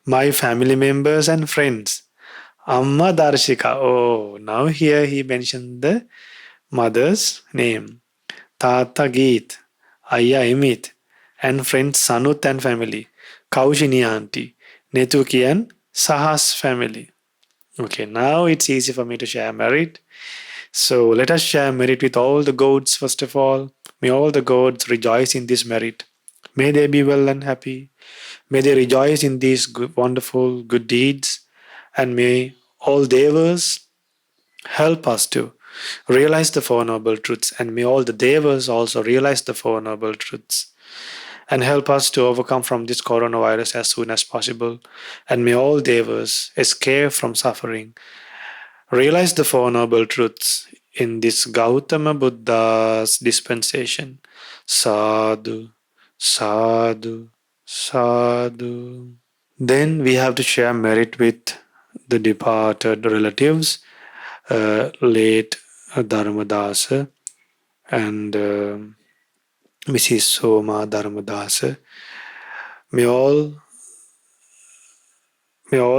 my family members and friends. Amma Darshika. Oh, now here he mentioned the mother's name. Tata Geet, Ayya Emit, and friends Sanut and family. Kaushini auntie, Netuki and Sahas family. Okay, now it's easy for me to share merit. So let us share merit with all the gods first of all. May all the gods rejoice in this merit. May they be well and happy. May they rejoice in these wonderful good deeds. And may all devas help us to realize the Four Noble Truths. And may all the devas also realize the Four Noble Truths. And help us to overcome from this coronavirus as soon as possible. And may all devas escape from suffering. Realize the Four Noble Truths in this Gautama Buddha's dispensation. Sadhu, sadhu, sadhu. Then we have to share merit with the departed relatives, late Dharmadasa and Mrs. Soma Dharmadasa. May all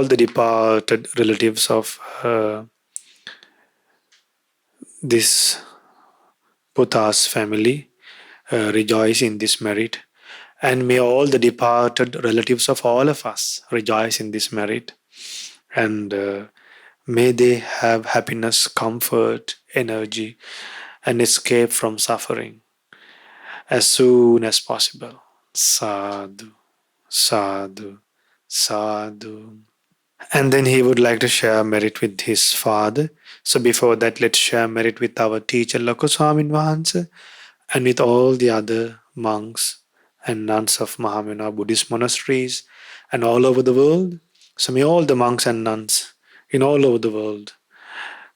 the departed relatives of this Buddha's family rejoice in this merit, and may all the departed relatives of all of us rejoice in this merit, and may they have happiness, comfort, energy and escape from suffering as soon as possible. Sadhu, sadhu, sadhu. And then he would like to share merit with his father. So before that, let's share merit with our teacher Lokoswamin Vahansa and with all the other monks and nuns of Mahamuna Buddhist monasteries and all over the world. So may all the monks and nuns in all over the world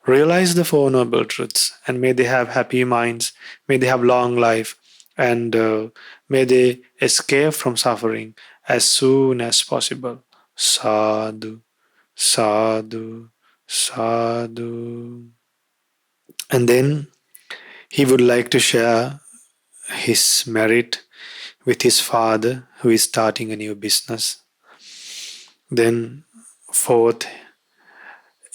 realize the Four Noble Truths, and may they have happy minds, may they have long life, and may they escape from suffering as soon as possible. Sadhu, sadhu, sadhu. And then he would like to share his merit with his father, who is starting a new business. Then, fourth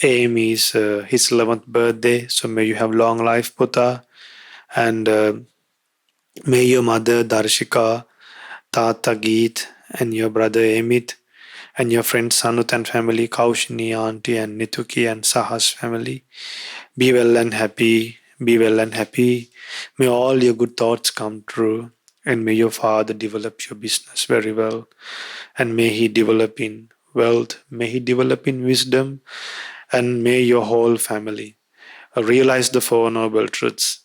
aim is his 11th birthday. So, may you have long life, Puta. And may your mother, Darshika, Tata Geet, and your brother Amit, and your friends Sanut and family, Kaushini, Auntie, and Nituki, and Sahas family be well and happy. Be well and happy. May all your good thoughts come true. And may your father develop your business very well. And may he develop in wealth. May he develop in wisdom. And may your whole family realize the Four Noble Truths.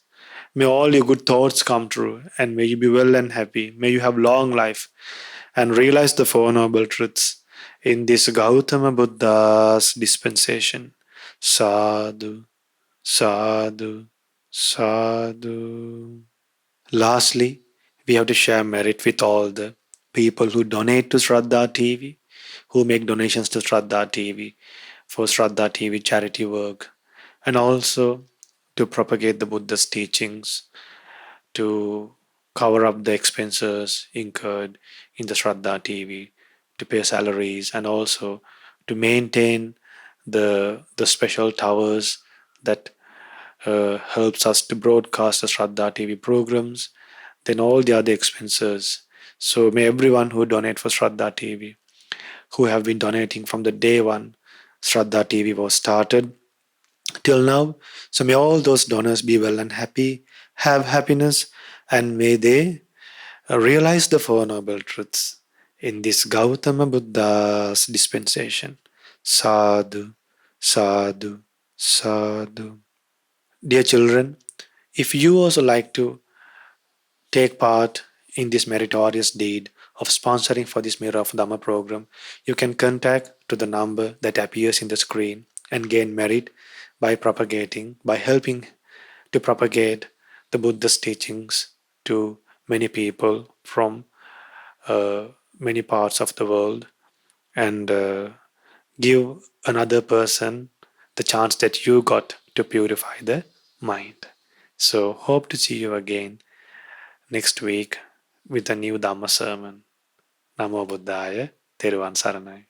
May all your good thoughts come true. And may you be well and happy. May you have long life. And realize the Four Noble Truths in this Gautama Buddha's dispensation. Sadhu. Sadhu, sadhu. Lastly, we have to share merit with all the people who donate to Shraddha TV, who make donations to Shraddha TV for Shraddha TV charity work, and also to propagate the Buddha's teachings, to cover up the expenses incurred in the Shraddha TV, to pay salaries, and also to maintain the special towers that helps us to broadcast the Shraddha TV programs, then all the other expenses. So may everyone who donate for Shraddha TV, who have been donating from the day one Shraddha TV was started till now, so may all those donors be well and happy, have happiness, and may they realize the Four Noble Truths in this Gautama Buddha's dispensation. Sadhu, sadhu, sadhu. Dear children, if you also like to take part in this meritorious deed of sponsoring for this Mirror of Dhamma program, you can contact to the number that appears in the screen and gain merit by helping to propagate the Buddha's teachings to many people from uh, many parts of the world and give another person the chance that you got to purify the mind. So, hope to see you again next week with a new Dhamma sermon. Namo Buddhaya, Theruvan Saranai.